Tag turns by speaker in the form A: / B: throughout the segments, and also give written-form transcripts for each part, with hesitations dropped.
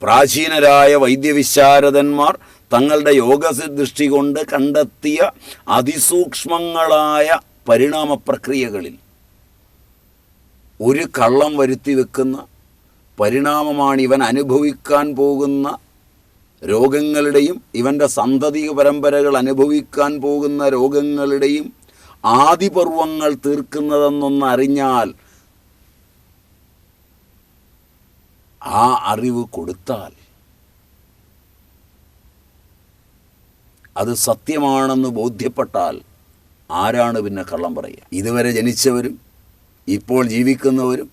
A: പ്രാചീനരായ വൈദ്യവിശാരദന്മാർ തങ്ങളുടെ യോഗദൃഷ്ടി കൊണ്ട് കണ്ടെത്തിയ അതിസൂക്ഷ്മങ്ങളായ പരിണാമ പ്രക്രിയകളിൽ ഒരു കള്ളം വരുത്തി വെക്കുന്ന പരിണാമമാണ് ഇവൻ അനുഭവിക്കാൻ പോകുന്ന രോഗങ്ങളുടെയും ഇവൻ്റെ സന്തതി പരമ്പരകൾ അനുഭവിക്കാൻ പോകുന്ന രോഗങ്ങളുടെയും ആദിപർവങ്ങൾ തീർക്കുന്നതെന്നൊന്നറിഞ്ഞാൽ ആ അറിവ് കൊടുത്താൽ അത് സത്യമാണെന്ന് ബോധ്യപ്പെട്ടാൽ ആരാണ് പിന്നെ കള്ളം പറയുക? ഇതുവരെ ജനിച്ചവരും ഇപ്പോൾ ജീവിക്കുന്നവരും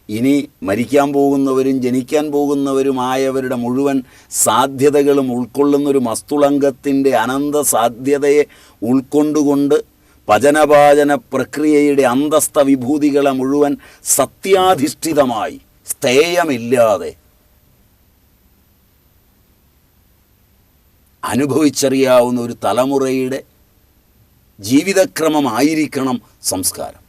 A: ഇനി മരിക്കാൻ പോകുന്നവരും ജനിക്കാൻ പോകുന്നവരുമായവരുടെ മുഴുവൻ സാധ്യതകളും ഉൾക്കൊള്ളുന്നൊരു മസ്തുളങ്കത്തിൻ്റെ അനന്ത സാധ്യതയെ ഉൾക്കൊണ്ടുകൊണ്ട് പചനപാചന പ്രക്രിയയുടെ അന്തസ്ഥ വിഭൂതികളെ മുഴുവൻ സത്യാധിഷ്ഠിതമായി സ്ഥേയമില്ലാതെ അനുഭവിച്ചറിയാവുന്ന ഒരു തലമുറയുടെ ജീവിതക്രമമായിരിക്കണം സംസ്കാരം.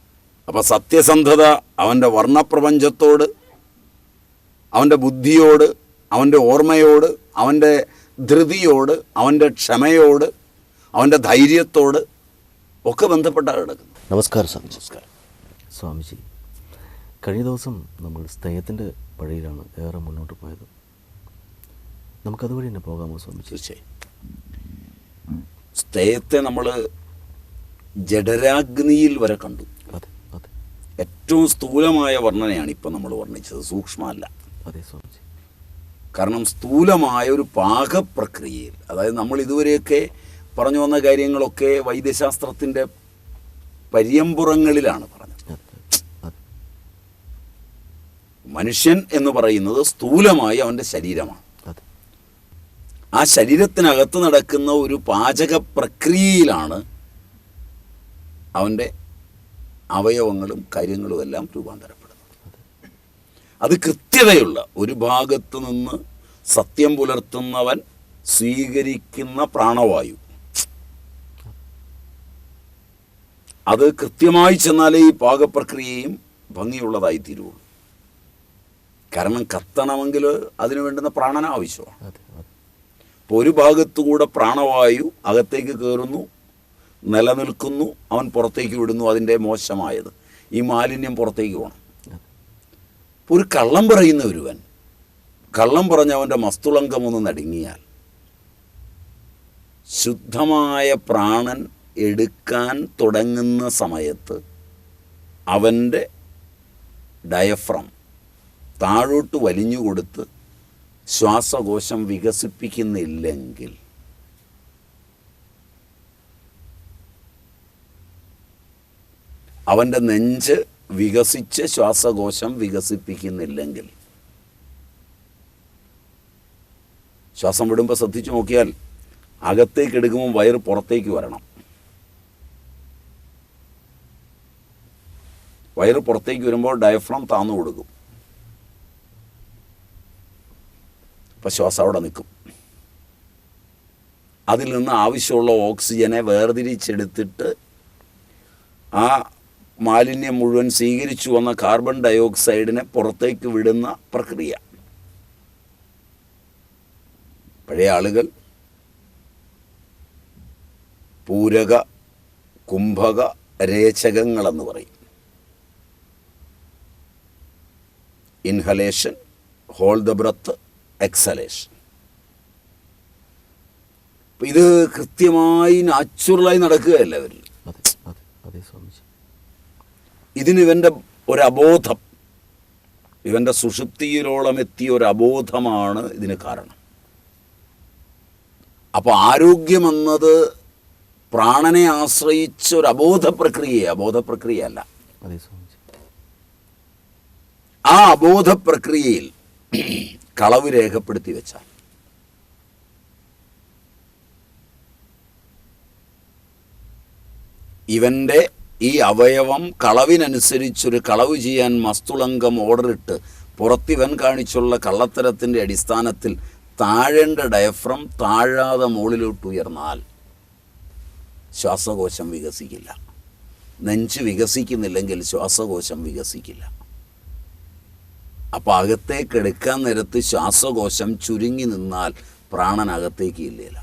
A: അപ്പോൾ സത്യസന്ധത അവൻ്റെ വർണ്ണപ്രപഞ്ചത്തോട്, അവൻ്റെ ബുദ്ധിയോട്, അവൻ്റെ ഓർമ്മയോട്, അവൻ്റെ ധൃതിയോട്, അവൻ്റെ ക്ഷമയോട്, അവൻ്റെ ധൈര്യത്തോട് ഒക്കെ ബന്ധപ്പെട്ടാണ് കിടക്കുന്നത്.
B: നമസ്കാരം സ്വാമി.
A: നമസ്കാരം
B: സ്വാമിജി, കഴിഞ്ഞ ദിവസം നമ്മൾ സ്ഥയത്തിൻ്റെ വഴിയിലാണ് ഏറെ മുന്നോട്ട് പോയത്. നമുക്കതുവഴി തന്നെ പോകാമോ സ്വാമിജി?
A: തീർച്ചയായും. സ്ഥയത്തെ നമ്മൾ ജഡരാഗ്നിയിൽ വരെ കണ്ടു.
B: അതെ അതെ.
A: ഏറ്റവും സ്ഥൂലമായ വർണ്ണനയാണ് ഇപ്പം നമ്മൾ വർണ്ണിച്ചത്, സൂക്ഷ്മമല്ല.
B: അതെ സ്വാമിജി.
A: കാരണം സ്ഥൂലമായ ഒരു പാകപ്രക്രിയയിൽ, അതായത് നമ്മൾ ഇതുവരെയൊക്കെ പറഞ്ഞു വന്ന കാര്യങ്ങളൊക്കെ വൈദ്യശാസ്ത്രത്തിൻ്റെ പര്യമ്പുറങ്ങളിലാണ് പറഞ്ഞത്. മനുഷ്യൻ എന്ന് പറയുന്നത് സ്ഥൂലമായി അവൻ്റെ ശരീരമാണ്. ആ ശരീരത്തിനകത്ത് നടക്കുന്ന ഒരു പാചക പ്രക്രിയയിലാണ് അവൻ്റെ അവയവങ്ങളും കാര്യങ്ങളും എല്ലാം രൂപാന്തരപ്പെടുന്നത്. അത് കൃത്യതയുള്ള ഒരു ഭാഗത്ത് നിന്ന് സത്യം പുലർത്തുന്നവൻ സ്വീകരിക്കുന്ന പ്രാണവായു, അത് കൃത്യമായി ചെന്നാലേ ഈ പാകപ്രക്രിയയും ഭംഗിയുള്ളതായി തീരുള്ളൂ. കാരണം കത്തണമെങ്കിൽ അതിനു വേണ്ടുന്ന പ്രാണന ആവശ്യമാണ്. ഇപ്പോൾ ഒരു ഭാഗത്തുകൂടെ പ്രാണവായു അകത്തേക്ക് കയറുന്നു, നിലനിൽക്കുന്നു, അവൻ പുറത്തേക്ക് വിടുന്നു. അതിൻ്റെ മോശമായത് ഈ മാലിന്യം പുറത്തേക്ക് പോകണം. ഇപ്പോൾ ഒരു കള്ളം പറയുന്ന ഒരുവൻ കള്ളം പറഞ്ഞ് അവൻ്റെ മസ്തുളങ്കം ഒന്ന് നടുങ്ങിയാൽ ശുദ്ധമായ പ്രാണൻ എടുക്കാൻ തുടങ്ങുന്ന സമയത്ത് അവൻ്റെ ഡയഫ്രം താഴോട്ട് വലിഞ്ഞു കൊടുത്ത് ശ്വാസകോശം വികസിപ്പിക്കുന്നില്ലെങ്കിൽ അവൻ്റെ നെഞ്ച് വികസിച്ച് ശ്വാസകോശം വികസിപ്പിക്കുന്നില്ലെങ്കിൽ, ശ്വാസം വിടുമ്പോൾ ശ്രദ്ധിച്ചു നോക്കിയാൽ അകത്തേക്ക് എടുക്കുമ്പോൾ വയറ് പുറത്തേക്ക് വരണം. വയറ് പുറത്തേക്ക് വരുമ്പോൾ ഡയഫ്രം താന്നു കൊടുക്കും. അപ്പോൾ ശ്വാസം അവിടെ നിൽക്കും. അതിൽ നിന്ന് ആവശ്യമുള്ള ഓക്സിജനെ വേർതിരിച്ചെടുത്തിട്ട് ആ മാലിന്യം മുഴുവൻ സ്വീകരിച്ചു വന്ന കാർബൺ ഡയോക്സൈഡിനെ പുറത്തേക്ക് വിടുന്ന പ്രക്രിയ. പഴയ ആളുകൾ പൂരക, കുംഭക, രേചകങ്ങളെന്ന് പറയും. Inhalation, hold the breath, exhalation. ഇത് കൃത്യമായി നാച്ചുറലായി നടക്കുകയല്ല അവരിൽ. ഇതിന് ഇവൻ്റെ ഒരബോധം, ഇവൻ്റെ സുഷുപ്തിയിലോളം എത്തിയ ഒരു അബോധമാണ് ഇതിന് കാരണം. അപ്പോൾ ആരോഗ്യമെന്നത് പ്രാണനെ ആശ്രയിച്ച ഒരു അബോധ പ്രക്രിയയല്ല. ആ അബോധ പ്രക്രിയയിൽ കളവ് രേഖപ്പെടുത്തി വെച്ചാൽ ഇവൻ്റെ ഈ അവയവം കളവിനനുസരിച്ചൊരു കളവ് ചെയ്യാൻ മസ്തുളങ്കം ഓർഡറിട്ട് പുറത്തിവൻ കാണിച്ചുള്ള കള്ളത്തരത്തിൻ്റെ അടിസ്ഥാനത്തിൽ താഴേണ്ട ഡയഫ്രം താഴാതെ മുകളിലോട്ട് ഉയർന്നാൽ ശ്വാസകോശം വികസിക്കില്ല. നെഞ്ച് വികസിക്കുന്നില്ലെങ്കിൽ ശ്വാസകോശം വികസിക്കില്ല. അപ്പം അകത്തേക്ക് എടുക്കാൻ നേരത്ത് ശ്വാസകോശം ചുരുങ്ങി നിന്നാൽ പ്രാണൻ അകത്തേക്ക് ഇല്ലേല.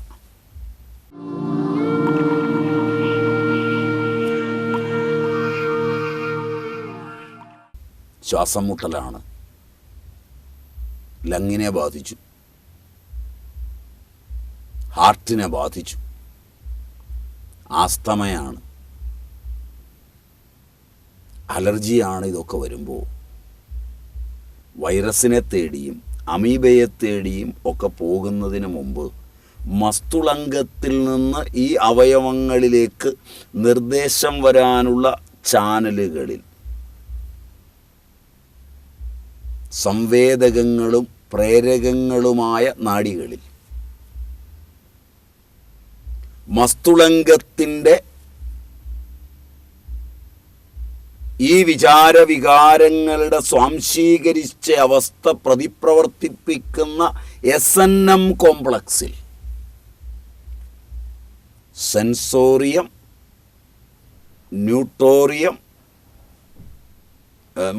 A: ശ്വാസം മുട്ടലാണ്, ലങ്ങിനെ ബാധിച്ചു, ഹാർട്ടിനെ ബാധിച്ചു, ആസ്തമയാണ്, അലർജിയാണ്. ഇതൊക്കെ വരുമ്പോൾ വൈറസിനെ തേടിയും അമീബയെ തേടിയും ഒക്കെ പോകുന്നതിന് മുമ്പ് മസ്തുളങ്കത്തിൽ നിന്ന് ഈ അവയവങ്ങളിലേക്ക് നിർദ്ദേശം വരാനുള്ള ചാനലുകളിൽ സംവേദകങ്ങളും പ്രേരകങ്ങളുമായ നാഡികളിൽ മസ്തുളങ്കത്തിൻ്റെ ഈ വിചാരവികാരങ്ങളുടെ സ്വാംശീകരിച്ച അവസ്ഥ പ്രതിപ്രവർത്തിപ്പിക്കുന്ന SNM കോംപ്ലക്സിൽ സെൻസോറിയം, ന്യൂട്ടോറിയം,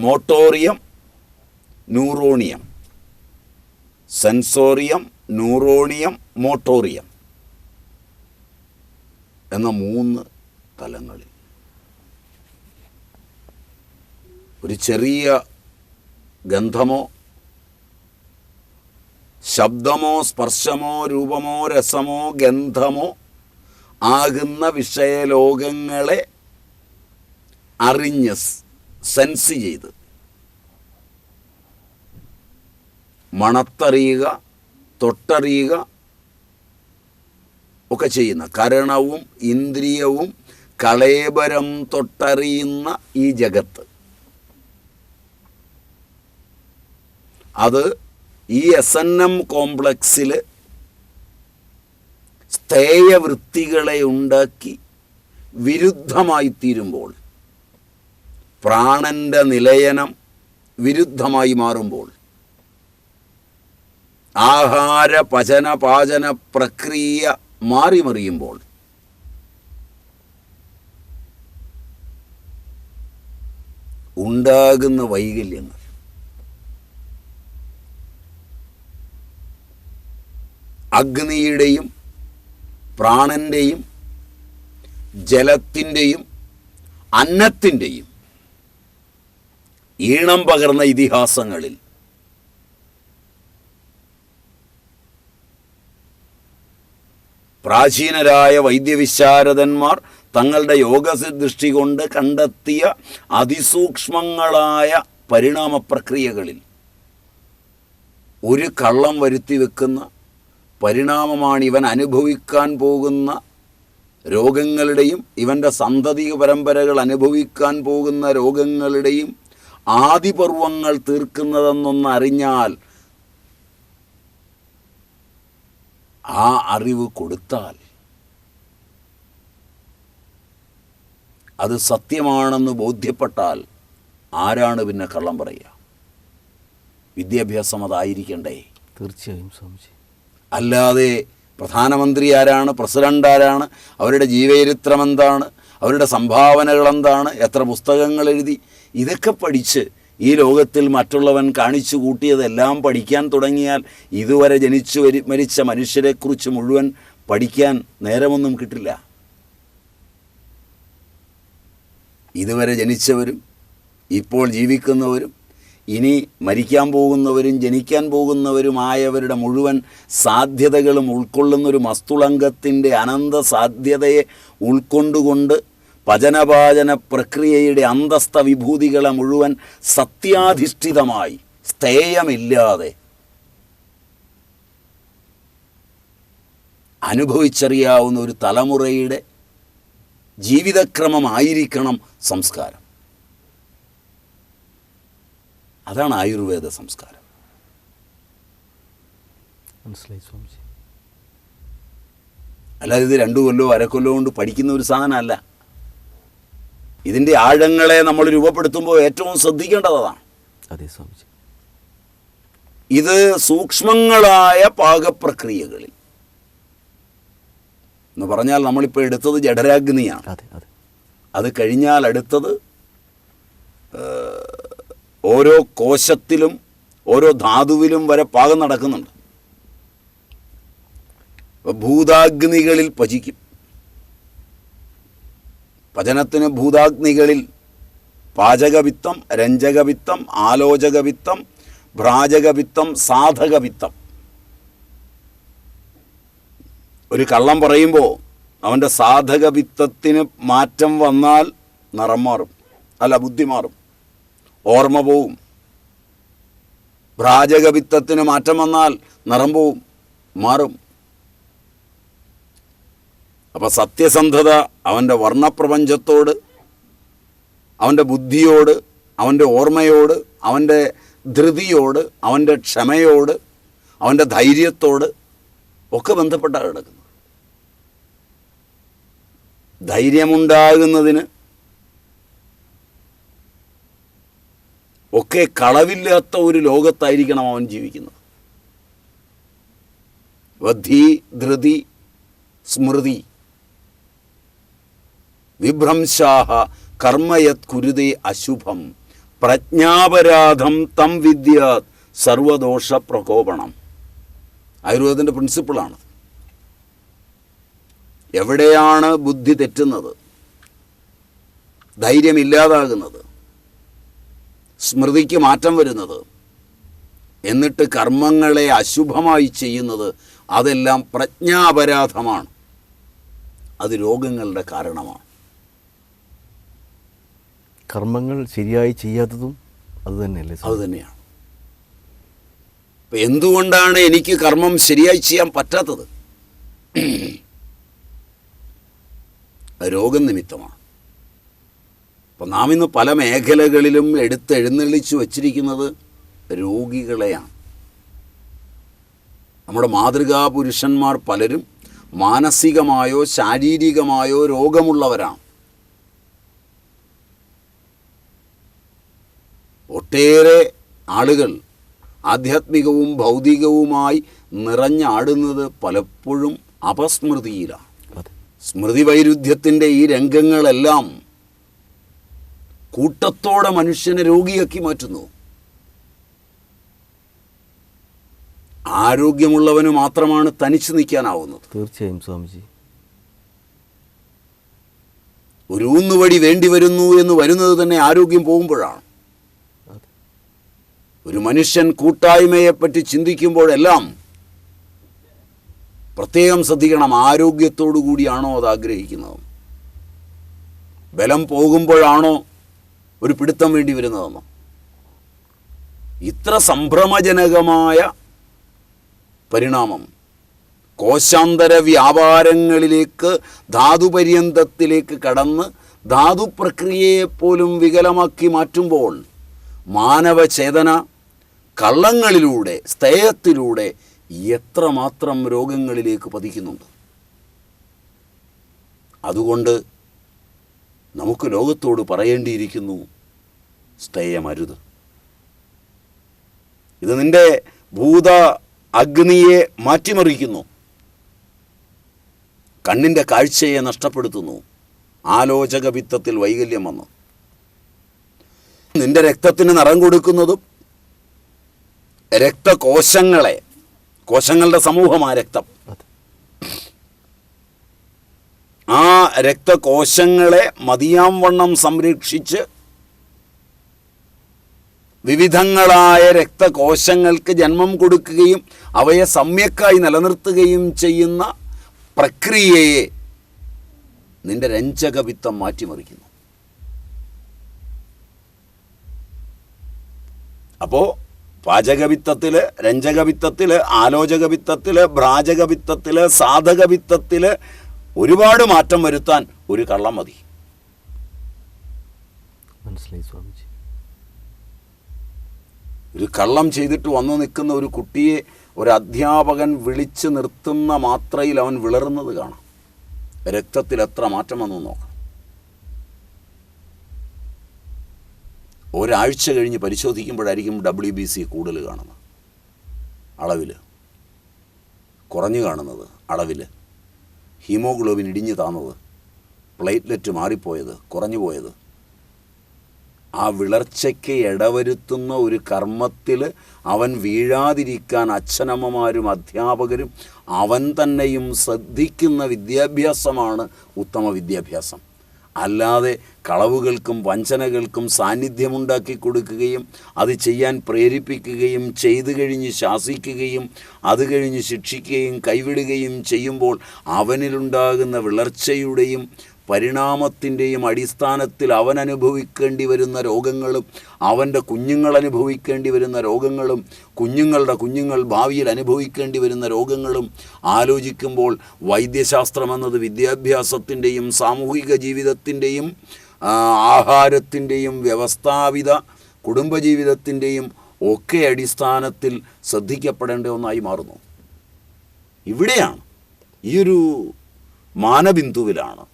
A: motorium, neuronium, sensorium, neuronium, motorium എന്ന 3 തലങ്ങളിൽ ഒരു ചെറിയ ഗന്ധമോ ശബ്ദമോ സ്പർശമോ രൂപമോ രസമോ ഗന്ധമോ ആകുന്ന വിഷയലോകങ്ങളെ അറിഞ്ഞ് സെൻസ് ചെയ്ത് മണത്തറിയുക, തൊട്ടറിയുക ഒക്കെ ചെയ്യുന്ന കരണവും ഇന്ദ്രിയവും കളേബരം തൊട്ടറിയുന്ന ഈ ജഗത്ത്, അത് ഈ SNM കോംപ്ലക്സിൽ സ്ഥേയവൃത്തികളെ ഉണ്ടാക്കി വിരുദ്ധമായിത്തീരുമ്പോൾ, പ്രാണന്റെ നിലയനം വിരുദ്ധമായി മാറുമ്പോൾ, ആഹാര പചന പാചന പ്രക്രിയ മാറിമറിയുമ്പോൾ ഉണ്ടാകുന്ന വൈകല്യങ്ങൾ അഗ്നിയുടെയും പ്രാണന്റെയും ജലത്തിൻ്റെയും അന്നത്തിൻ്റെയും ഈണം പകർന്ന ഇതിഹാസങ്ങളിൽ പ്രാചീനരായ വൈദ്യവിശാരദന്മാർ തങ്ങളുടെ യോഗദൃഷ്ടി കൊണ്ട് കണ്ടെത്തിയ അതിസൂക്ഷ്മങ്ങളായ പരിണാമ പ്രക്രിയകളിൽ ഒരു കള്ളം വരുത്തി വെക്കുന്ന പരിണാമമാണ് ഇവൻ അനുഭവിക്കാൻ പോകുന്ന രോഗങ്ങളുടെയും ഇവൻ്റെ സന്തതി പരമ്പരകൾ അനുഭവിക്കാൻ പോകുന്ന രോഗങ്ങളുടെയും ആദിപർവങ്ങൾ തീർക്കുന്നതെന്നൊന്ന് അറിഞ്ഞാൽ, ആ അറിവ് കൊടുത്താൽ അത് സത്യമാണെന്ന് ബോധ്യപ്പെട്ടാൽ ആരാണ് പിന്നെ കള്ളം പറയുക? വിദ്യാഭ്യാസം അതായിരിക്കണ്ടേ?
B: തീർച്ചയായും സ്വാമിജി.
A: അല്ലാതെ പ്രധാനമന്ത്രി ആരാണ്, പ്രസിഡന്റ് ആരാണ്, അവരുടെ ജീവചരിത്രം എന്താണ്, അവരുടെ സംഭാവനകൾ എന്താണ്, എത്ര പുസ്തകങ്ങൾ എഴുതി, ഇതൊക്കെ പഠിച്ച് ഈ ലോകത്തിൽ മറ്റുള്ളവൻ കാണിച്ചു കൂട്ടിയതെല്ലാം പഠിക്കാൻ തുടങ്ങിയാൽ ഇതുവരെ ജനിച്ചു മരിച്ച മനുഷ്യരെക്കുറിച്ച് മുഴുവൻ പഠിക്കാൻ നേരമൊന്നും കിട്ടില്ല. ഇതുവരെ ജനിച്ചവരും ഇപ്പോൾ ജീവിക്കുന്നവരും ഇനി മരിക്കാൻ പോകുന്നവരും ജനിക്കാൻ പോകുന്നവരുമായവരുടെ മുഴുവൻ സാധ്യതകളും ഉൾക്കൊള്ളുന്നൊരു മസ്തുളങ്കത്തിൻ്റെ അനന്ത സാധ്യതയെ ഉൾക്കൊണ്ടുകൊണ്ട് പചനപാചന പ്രക്രിയയുടെ അന്തസ്ഥ വിഭൂതികളെ മുഴുവൻ സത്യാധിഷ്ഠിതമായി സ്ഥേയമില്ലാതെ അനുഭവിച്ചറിയാവുന്ന ഒരു തലമുറയുടെ ജീവിതക്രമമായിരിക്കണം സംസ്കാരം. അതാണ് ആയുർവേദ സംസ്കാരം.
B: മനസ്സിലായി സ്വാമിജി.
A: അല്ലാതെ ഇത് 2 കൊല്ലോ അരക്കൊല്ലോ കൊണ്ട് പഠിക്കുന്ന ഒരു സാധനമല്ല. ഇതിൻ്റെ ആഴങ്ങളെ നമ്മൾ രൂപപ്പെടുത്തുമ്പോൾ ഏറ്റവും ശ്രദ്ധിക്കേണ്ടതാണ്.
B: അതെ സ്വാമിജി.
A: ഇത് സൂക്ഷ്മങ്ങളായ പാകപ്രക്രിയകളിൽ എന്ന് പറഞ്ഞാൽ നമ്മളിപ്പോൾ എടുത്തത് ജഠരാഗ്നിയാണ്.
B: അതെ അതെ.
A: അത് കഴിഞ്ഞാൽ അടുത്തത് ഓരോ കോശത്തിലും ഓരോ ധാതുവിലും വരെ പാകം നടക്കുന്നുണ്ട്. ഭൂതാഗ്നികളിൽ പചിക്കും. പചനത്തിന് ഭൂതാഗ്നികളിൽ പാചകവിത്തം, രഞ്ജകവിത്തം, ആലോചകവിത്തം, ഭ്രാജകവിത്തം, സാധകവിത്തം. ഒരു കള്ളം പറയുമ്പോൾ അവൻ്റെ സാധകവിത്തത്തിന് മാറ്റം വന്നാൽ നിറം മാറും, അല്ല ബുദ്ധി മാറും, ഓർമ്മ പോവും. ഭ്രാജകവിത്തത്തിന് മാറ്റം വന്നാൽ നിറം പോവും, മാറും. അപ്പം സത്യസന്ധത അവൻ്റെ വർണ്ണപ്രപഞ്ചത്തോട്, അവൻ്റെ ബുദ്ധിയോട്, അവൻ്റെ ഓർമ്മയോട്, അവൻ്റെ ധൃതിയോട്, അവൻ്റെ ക്ഷമയോട്, അവൻ്റെ ധൈര്യത്തോട് ഒക്കെ ബന്ധപ്പെട്ടാണ് കിടക്കുന്നത്. ധൈര്യമുണ്ടാകുന്നതിന് ഒക്കെ കളവില്ലാത്ത ഒരു ലോകത്തായിരിക്കണം അവൻ ജീവിക്കുന്നത്. വധി, ധൃതി, സ്മൃതി, വിഭ്രംശാഹ കർമ്മയത് കുരുതേ അശുഭം പ്രജ്ഞാപരാധം തം വിദ്യാത് സർവദോഷ പ്രകോപണം. ആയുർവേദത്തിൻ്റെ പ്രിൻസിപ്പിളാണ്. എവിടെയാണ് ബുദ്ധി തെറ്റുന്നത്, ധൈര്യമില്ലാതാകുന്നത്, സ്മൃതിക്ക് മാറ്റം വരുന്നത്, എന്നിട്ട് കർമ്മങ്ങളെ അശുഭമായി ചെയ്യുന്നത്, അതെല്ലാം പ്രജ്ഞാപരാധമാണ്. അത് രോഗങ്ങളുടെ കാരണമാണ്.
B: കർമ്മങ്ങൾ ശരിയായി ചെയ്യാത്തതും അതുതന്നെയല്ലേ?
A: അതുതന്നെയാണ്. ഇപ്പം എന്തുകൊണ്ടാണ് എനിക്ക് കർമ്മം ശരിയായി ചെയ്യാൻ പറ്റാത്തത്? രോഗം നിമിത്തമാണ്. അപ്പം നാം ഇന്ന് പല മേഖലകളിലും എഴുന്നള്ളിച്ചു വച്ചിരിക്കുന്നത് രോഗികളെയാണ്. നമ്മുടെ മാതൃകാ പുരുഷന്മാർ പലരും മാനസികമായോ ശാരീരികമായോ രോഗമുള്ളവരാണ്. ഒട്ടേറെ ആളുകൾ ആധ്യാത്മികവും ഭൗതികവുമായി നിറഞ്ഞാടുന്നത് പലപ്പോഴും അപസ്മൃതിയിലാണ്. സ്മൃതി വൈരുദ്ധ്യത്തിൻ്റെ ഈ രംഗങ്ങളെല്ലാം കൂട്ടത്തോടെ മനുഷ്യനെ രോഗിയാക്കി മാറ്റുന്നു. ആരോഗ്യമുള്ളവന് മാത്രമാണ് തനിച്ചു നിൽക്കാനാവുന്നത്.
B: തീർച്ചയായും സ്വാമിജി.
A: ഒരു ഊന്നുവടി വേണ്ടി വരുന്നു എന്ന് വരുന്നത് തന്നെ ആരോഗ്യം പോകുമ്പോഴാണ്. ഒരു മനുഷ്യൻ കൂട്ടായ്മയെപ്പറ്റി ചിന്തിക്കുമ്പോഴെല്ലാം പ്രത്യേകം ശ്രദ്ധിക്കണം, ആരോഗ്യത്തോടു കൂടിയാണോ അത് ആഗ്രഹിക്കുന്നത്, ബലം പോകുമ്പോഴാണോ ഒരു പിടുത്തം വേണ്ടി വരുന്നതെന്നോ. ഇത്ര സംഭ്രമജനകമായ പരിണാമം കോശാന്തര വ്യാപാരങ്ങളിലേക്ക്, ധാതുപര്യന്തത്തിലേക്ക് കടന്ന് ധാതുപ്രക്രിയയെപ്പോലും വികലമാക്കി മാറ്റുമ്പോൾ മാനവചേതന കള്ളങ്ങളിലൂടെ, സ്തേയത്തിലൂടെ എത്രമാത്രം രോഗങ്ങളിലേക്ക് പതിക്കുന്നുണ്ട്. അതുകൊണ്ട് നമുക്ക് ലോകത്തോട് പറയേണ്ടിയിരിക്കുന്നു, സ്തേയമരുത്. ഇത് നിന്റെ ഭൂത അഗ്നിയെ മാറ്റിമറിക്കുന്നു, കണ്ണിൻ്റെ കാഴ്ചയെ നഷ്ടപ്പെടുത്തുന്നു, ആലോചക വിത്തത്തിൽ വൈകല്യം വന്നു. നിന്റെ രക്തത്തിന് നിറം കൊടുക്കുന്നതും രക്തകോശങ്ങളെ, കോശങ്ങളുടെ സമൂഹമാണ് രക്തം, ആ രക്തകോശങ്ങളെ മതിയാം വണ്ണം സംരക്ഷിച്ച് വിവിധങ്ങളായ രക്തകോശങ്ങൾക്ക് ജന്മം കൊടുക്കുകയും അവയെ സമ്യക്കായി നിലനിർത്തുകയും ചെയ്യുന്ന പ്രക്രിയയെ നിന്റെ രഞ്ജകവിത്തം മാറ്റിമറിക്കുന്നു. അപ്പോൾ പാചകവിത്തത്തിൽ, രഞ്ജകവിത്തത്തിൽ, ആലോചകവിത്തത്തിൽ, ഭ്രാജകവിത്തത്തിൽ, സാധകവിത്തത്തിൽ ഒരുപാട് മാറ്റം വരുത്താൻ ഒരു കള്ളം മതി.
B: മനസ്സിലായി സ്വാമിജി.
A: ഒരു കള്ളം ചെയ്തിട്ട് വന്നു നിൽക്കുന്ന ഒരു കുട്ടിയെ ഒരു അധ്യാപകൻ വിളിച്ചു നിർത്തുന്ന മാത്രയിൽ അവൻ വിളറുന്നത് കാണാം. രക്തത്തിൽ എത്ര മാറ്റം വന്നു നോക്കാം. ഒരാഴ്ച കഴിഞ്ഞ് പരിശോധിക്കുമ്പോഴായിരിക്കും WBC കൂടുതൽ കാണുന്നത്, അളവിൽ കുറഞ്ഞു കാണുന്നത്, അളവിൽ ഹീമോഗ്ലോബിൻ ഇടിഞ്ഞു താന്നത്, പ്ലേറ്റ്ലെറ്റ് മാറിപ്പോയത്, കുറഞ്ഞു പോയത്. ആ വിളർച്ചയ്ക്ക് ഇടവരുത്തുന്ന ഒരു കർമ്മത്തിൽ അവൻ വീഴാതിരിക്കാൻ അച്ഛനമ്മമാരും അധ്യാപകരും അവൻ തന്നെയും ശ്രദ്ധിക്കുന്ന വിദ്യാഭ്യാസമാണ് ഉത്തമ വിദ്യാഭ്യാസം. അല്ലാതെ കളവുകൾക്കും വഞ്ചനകൾക്കും സാന്നിധ്യമുണ്ടാക്കി കൊടുക്കുകയും അത് ചെയ്യാൻ പ്രേരിപ്പിക്കുകയും ചെയ്തു കഴിഞ്ഞ് ശാസിക്കുകയും അത് കഴിഞ്ഞ് ശിക്ഷിക്കുകയും കൈവിടുകയും ചെയ്യുമ്പോൾ അവനിലുണ്ടാകുന്ന വിളർച്ചയുടെയും പരിണാമത്തിൻ്റെയും അടിസ്ഥാനത്തിൽ അവൻ അനുഭവിക്കേണ്ടി വരുന്ന രോഗങ്ങളും അവൻ്റെ കുഞ്ഞുങ്ങൾ അനുഭവിക്കേണ്ടി വരുന്ന രോഗങ്ങളും കുഞ്ഞുങ്ങളുടെ കുഞ്ഞുങ്ങൾ ഭാവിയിൽ അനുഭവിക്കേണ്ടി വരുന്ന രോഗങ്ങളും ആലോചിക്കുമ്പോൾ വൈദ്യശാസ്ത്രമെന്നത് വിദ്യാഭ്യാസത്തിൻ്റെയും സാമൂഹിക ജീവിതത്തിൻ്റെയും ആഹാരത്തിൻ്റെയും വ്യവസ്ഥാപിത കുടുംബജീവിതത്തിൻ്റെയും ഒക്കെ അടിസ്ഥാനത്തിൽ ശ്രദ്ധിക്കപ്പെടേണ്ട ഒന്നായി മാറുന്നു. ഇവിടെയാണ് ഈ ഒരു മാനബിന്ദുവിലാണ്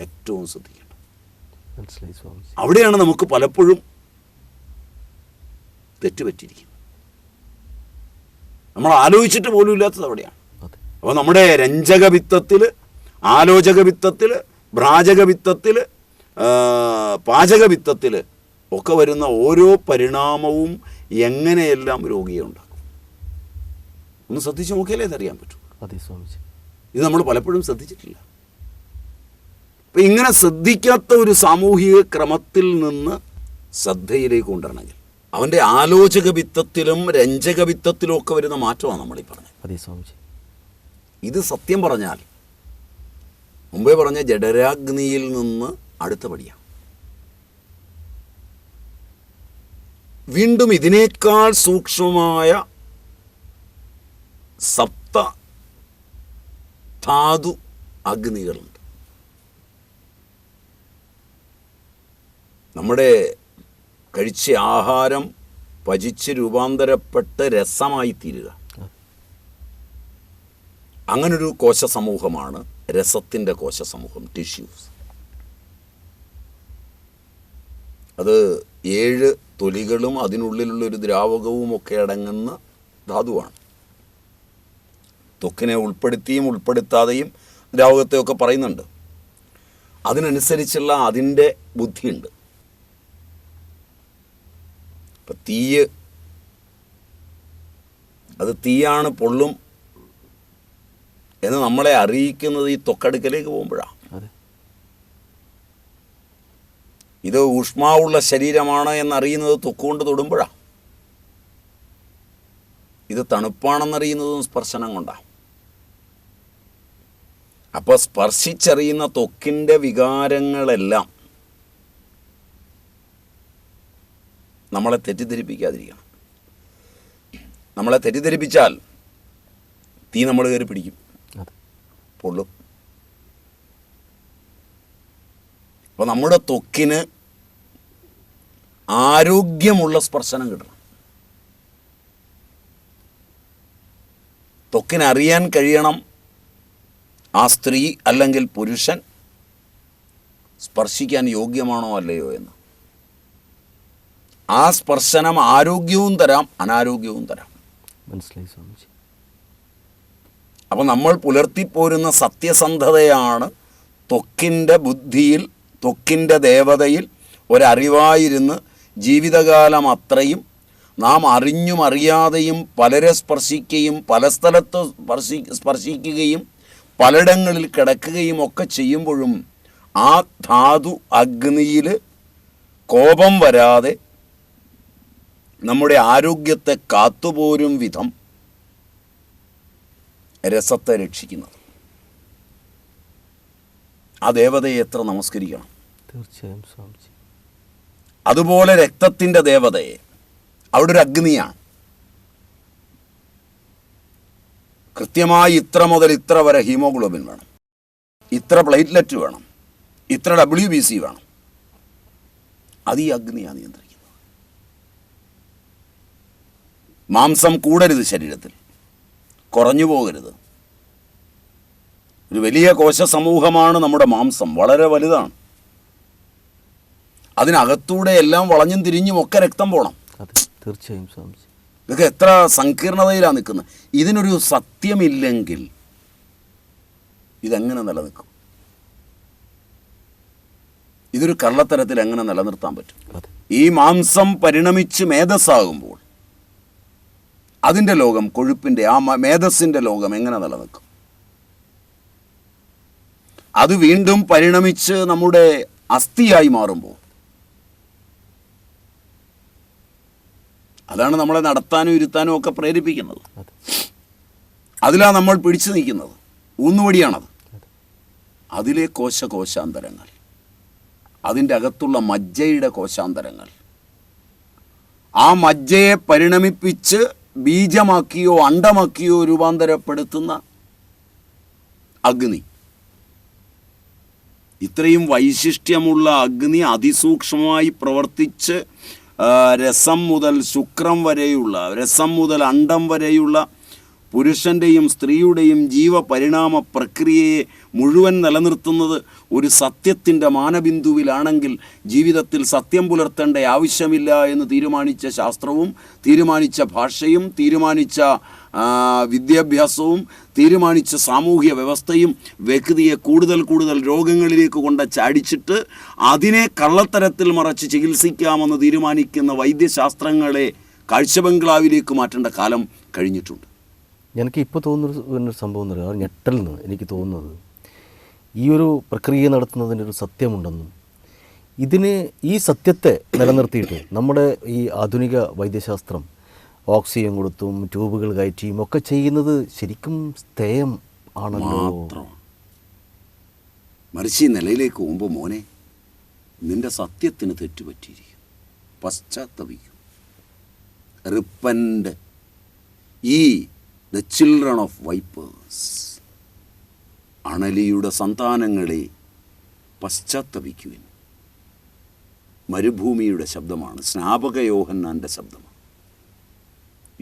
A: ഏറ്റവും ശ്രദ്ധിക്കേണ്ടത്. അവിടെയാണ് നമുക്ക് പലപ്പോഴും തെറ്റുപറ്റിയിരിക്കുന്നത്. നമ്മൾ ആലോചിച്ചിട്ട് പോലും ഇല്ലാത്തത് അവിടെയാണ്. അപ്പോൾ നമ്മുടെ രഞ്ജകവിത്തത്തിൽ, ആലോചകവിത്തത്തിൽ, ഭ്രാജകവിത്തത്തിൽ, പാചകവിത്തത്തിൽ ഒക്കെ വരുന്ന ഓരോ പരിണാമവും എങ്ങനെയെല്ലാം രോഗിയെ ഉണ്ടാക്കും. ഒന്ന് ശ്രദ്ധിച്ച് നോക്കിയാലേ ഇതറിയാൻ പറ്റൂ. ഇത് നമ്മൾ പലപ്പോഴും ശ്രദ്ധിച്ചിട്ടില്ല. അപ്പം ഇങ്ങനെ ശ്രദ്ധിക്കാത്ത ഒരു സാമൂഹിക ക്രമത്തിൽ നിന്ന് ശ്രദ്ധയിലേക്ക് കൊണ്ടുവരണമെങ്കിൽ അവൻ്റെ ആലോചക വിത്തത്തിലും രഞ്ജക വിത്തത്തിലും ഒക്കെ വരുന്ന മാറ്റമാണ് നമ്മളീ പറഞ്ഞത്. ഇത് സത്യം പറഞ്ഞാൽ മുമ്പേ പറഞ്ഞ ജഡരാഗ്നിയിൽ നിന്ന് അടുത്ത പടിയാണ്. വീണ്ടും ഇതിനേക്കാൾ സൂക്ഷ്മമായ സപ്ത ധാതു അഗ്നികളുണ്ട്. നമ്മുടെ കഴിച്ച ആഹാരം പചിച്ച് രൂപാന്തരപ്പെട്ട് രസമായി തീരുക, അങ്ങനൊരു കോശസമൂഹമാണ് രസത്തിൻ്റെ കോശസമൂഹം, ടിഷ്യൂസ്. അത് 7 തൊലികളും അതിനുള്ളിലുള്ളൊരു ദ്രാവകവും ഒക്കെ അടങ്ങുന്ന ധാതുവാണ്. ത്വക്കിനെ ഉൾപ്പെടുത്തിയും ഉൾപ്പെടുത്താതെയും ദ്രാവകത്തെയൊക്കെ പറയുന്നുണ്ട്. അതിനനുസരിച്ചുള്ള അതിൻ്റെ ബുദ്ധിയുണ്ട്. ഇപ്പം തീയ്, അത് തീയാണ്, പൊള്ളും എന്ന് നമ്മളെ അറിയിക്കുന്നത് ഈ ത്വക്കടുക്കലേക്ക് പോകുമ്പോഴാണ്. ഇത് ഊഷ്മാവുള്ള ശരീരമാണ് എന്നറിയുന്നത് ത്വക്കുകൊണ്ട് തൊടുമ്പോഴാണ്. ഇത് തണുപ്പാണെന്നറിയുന്നതും സ്പർശനം കൊണ്ടാണ്. അപ്പോൾ സ്പർശിച്ചറിയുന്ന ത്വക്കിൻ്റെ വികാരങ്ങളെല്ലാം നമ്മളെ തെറ്റിദ്ധരിപ്പിക്കാതിരിക്കണം. നമ്മളെ തെറ്റിദ്ധരിപ്പിച്ചാൽ തീ നമ്മൾ കയറി പിടിക്കും, പൊള്ളും. അപ്പോൾ നമ്മുടെ ത്വക്കിന് ആരോഗ്യമുള്ള സ്പർശനം കിട്ടണം. ത്വക്കിനറിയാൻ കഴിയണം ആ സ്ത്രീ അല്ലെങ്കിൽ പുരുഷൻ സ്പർശിക്കാൻ യോഗ്യമാണോ അല്ലയോ എന്ന്. ആ സ്പർശനം ആരോഗ്യവും തരാം, അനാരോഗ്യവും തരാം.
B: മനസ്സിലായി സ്വാമിജി.
A: അപ്പം നമ്മൾ പുലർത്തിപ്പോരുന്ന സത്യസന്ധതയാണ് ത്വക്കിൻ്റെ ബുദ്ധിയിൽ, ത്വക്കിൻ്റെ ദേവതയിൽ ഒരറിവായിരുന്ന് ജീവിതകാലം അത്രയും നാം അറിഞ്ഞും അറിയാതെയും പലരെ സ്പർശിക്കുകയും പല സ്ഥലത്ത് സ്പർശിക്കുകയും പലയിടങ്ങളിൽ കിടക്കുകയും ഒക്കെ ചെയ്യുമ്പോഴും ആ ധാതു അഗ്നിയിൽ കോപം വരാതെ നമ്മുടെ ആരോഗ്യത്തെ കാത്തുപോരും വിധം രസത്തെ രക്ഷിക്കുന്നത്. ആ ദേവതയെ എത്ര നമസ്കരിക്കണം.
B: തീർച്ചയായും സ്വാമിജി.
A: അതുപോലെ രക്തത്തിൻ്റെ ദേവതയെ, അവിടെ ഒരു അഗ്നിയാണ്. കൃത്യമായി ഇത്ര മുതൽ ഇത്ര വരെ ഹീമോഗ്ലോബിൻ വേണം, ഇത്ര പ്ലേറ്റ്ലെറ്റ് വേണം, ഇത്ര WBC വേണം. അത് ഈ അഗ്നിയാണ് നിയന്ത്രിക്കുന്നത്. മാംസം കൂടരുത്, ശരീരത്തിൽ കുറഞ്ഞു പോകരുത്. ഒരു വലിയ കോശ സമൂഹമാണ് നമ്മുടെ മാംസം, വളരെ വലുതാണ്. അതിനകത്തൂടെ എല്ലാം വളഞ്ഞും തിരിഞ്ഞും ഒക്കെ രക്തം പോകണം.
B: തീർച്ചയായും സ്വാമിജി.
A: ഇതൊക്കെ എത്ര സങ്കീർണതയിലാണ് നിൽക്കുന്നത്. ഇതിനൊരു സത്യമില്ലെങ്കിൽ ഇതെങ്ങനെ നിലനിൽക്കും? ഇതൊരു കള്ളത്തരത്തിൽ എങ്ങനെ നിലനിർത്താൻ പറ്റും?
B: അതെ.
A: ഈ മാംസം പരിണമിച്ച് മേധസ്സാകുമ്പോൾ അതിൻ്റെ ലോകം, കൊഴുപ്പിൻ്റെ ആ മേധസ്സിൻ്റെ ലോകം എങ്ങനെ നിലനിൽക്കും? അത് വീണ്ടും പരിണമിച്ച് നമ്മുടെ അസ്ഥിയായി മാറുമ്പോൾ അതാണ് നമ്മളെ നടത്താനും ഇരുത്താനും ഒക്കെ പ്രേരിപ്പിക്കുന്നത്. അതിലാണ് നമ്മൾ പിടിച്ചു നിൽക്കുന്നത്. ഊന്നുവടിയാണത്. അതിലെ കോശാന്തരങ്ങൾ, അതിൻ്റെ അകത്തുള്ള മജ്ജയുടെ കോശാന്തരങ്ങൾ, ആ മജ്ജയെ പരിണമിപ്പിച്ച് ബീജമാക്കിയോ അണ്ടമാക്കിയോ രൂപാന്തരപ്പെടുത്തുന്ന അഗ്നി. ഇത്രയും വൈശിഷ്ട്യമുള്ള അഗ്നി അതിസൂക്ഷ്മമായി പ്രവർത്തിച്ച് രസം മുതൽ ശുക്രം വരെയുള്ള, രസം മുതൽ അണ്ടം വരെയുള്ള പുരുഷൻ്റെയും സ്ത്രീയുടെയും ജീവപരിണാമ പ്രക്രിയയെ മുഴുവൻ നിലനിർത്തുന്നത് ഒരു സത്യത്തിൻ്റെ മാനബിന്ദുവിലാണെങ്കിൽ ജീവിതത്തിൽ സത്യം പുലർത്തേണ്ട ആവശ്യമില്ല എന്ന് തീരുമാനിച്ച ശാസ്ത്രവും തീരുമാനിച്ച ഭാഷയും തീരുമാനിച്ച വിദ്യാഭ്യാസവും തീരുമാനിച്ച സാമൂഹ്യ വ്യവസ്ഥയും വ്യക്തിയെ കൂടുതൽ രോഗങ്ങളിലേക്ക് കൊണ്ട് ചാടിച്ചിട്ട് അതിനെ കള്ളത്തരത്തിൽ മറച്ച് ചികിത്സിക്കാമെന്ന് തീരുമാനിക്കുന്ന വൈദ്യശാസ്ത്രങ്ങളെ കാഴ്ചബംഗ്ലാവിലേക്ക് മാറ്റേണ്ട കാലം കഴിഞ്ഞിട്ടുണ്ട്.
B: എനിക്ക് ഇപ്പോൾ തോന്നുന്നൊരു സംഭവം എന്ന് പറയുക, ഞെട്ടൽ നിന്ന് എനിക്ക് തോന്നുന്നത് ഈ ഒരു പ്രക്രിയ നടത്തുന്നതിന് ഒരു സത്യമുണ്ടെന്നും ഈ സത്യത്തെ നിലനിർത്തിയിട്ട് നമ്മുടെ ഈ ആധുനിക വൈദ്യശാസ്ത്രം ഓക്സിജൻ കൊടുത്തും ട്യൂബുകൾ കയറ്റിയും ഒക്കെ ചെയ്യുന്നത് ശരിക്കും സ്ഥേയം ആണല്ലോ.
A: മറിച്ച് ഈ നിലയിലേക്ക് പോകുമ്പോൾ മോനെ, നിന്റെ സത്യത്തിന് തെറ്റുപറ്റിയിരിക്കും. പശ്ചാത്തപിക്കും. റിപ്പൻഡ്. ഈ ദ ചിൽഡ്രൺ ഓഫ് വൈപ്പേഴ്സ്, അണലിയുടെ സന്താനങ്ങളെ പശ്ചാത്തപിക്കുവിൻ. മരുഭൂമിയുടെ ശബ്ദമാണ്, സ്നാപക യോഹന്നാൻ്റെ ശബ്ദമാണ്.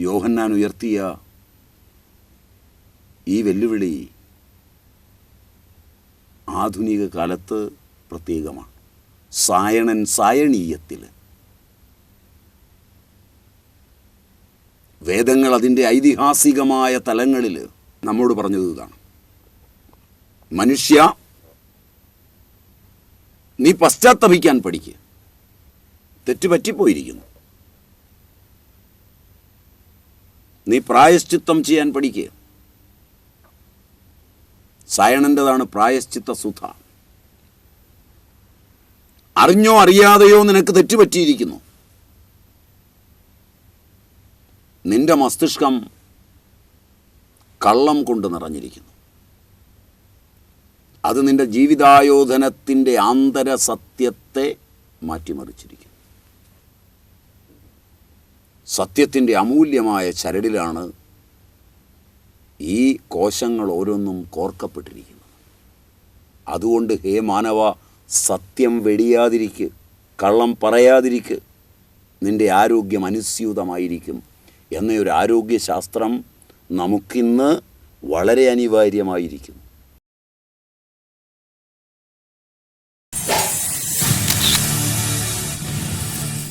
A: യോഹന്നാൻ ഉയർത്തിയ ഈ വെല്ലുവിളി ആധുനിക കാലത്ത് പ്രത്യേകമാണ്. സായണീയത്തിൽ വേദങ്ങൾ അതിൻ്റെ ഐതിഹാസികമായ തലങ്ങളിൽ നമ്മോട് പറഞ്ഞത് ഇതാണ്: മനുഷ്യ, നീ പശ്ചാത്തപിക്കാൻ പഠിക്കുക. തെറ്റുപറ്റിപ്പോയിരിക്കുന്നു. നീ പ്രായശ്ചിത്തം ചെയ്യാൻ പഠിക്കുക. സായണൻ്റെതാണ് പ്രായശ്ചിത്ത സുധ. അറിഞ്ഞോ അറിയാതെയോ നിനക്ക് തെറ്റുപറ്റിയിരിക്കുന്നു. നിന്റെ മസ്തിഷ്കം കള്ളം കൊണ്ട് നിറഞ്ഞിരിക്കുന്നു. അത് നിന്റെ ജീവിതായോധനത്തിൻ്റെ ആന്തര സത്യത്തെ മാറ്റിമറിച്ചിരിക്കുന്നു. സത്യത്തിൻ്റെ അമൂല്യമായ ചരടിലാണ് ഈ കോശങ്ങൾ ഓരോന്നും കോർക്കപ്പെട്ടിരിക്കുന്നത്. അതുകൊണ്ട് ഹേ മാനവ, സത്യം വെടിയാതിരിക്ക്, കള്ളം പറയാതിരിക്ക്, നിൻ്റെ ആരോഗ്യം അനുസ്യൂതമായിരിക്കും എന്നൊരു ആരോഗ്യശാസ്ത്രം നമുക്കിന്ന് വളരെ അനിവാര്യമായിരിക്കുന്നു.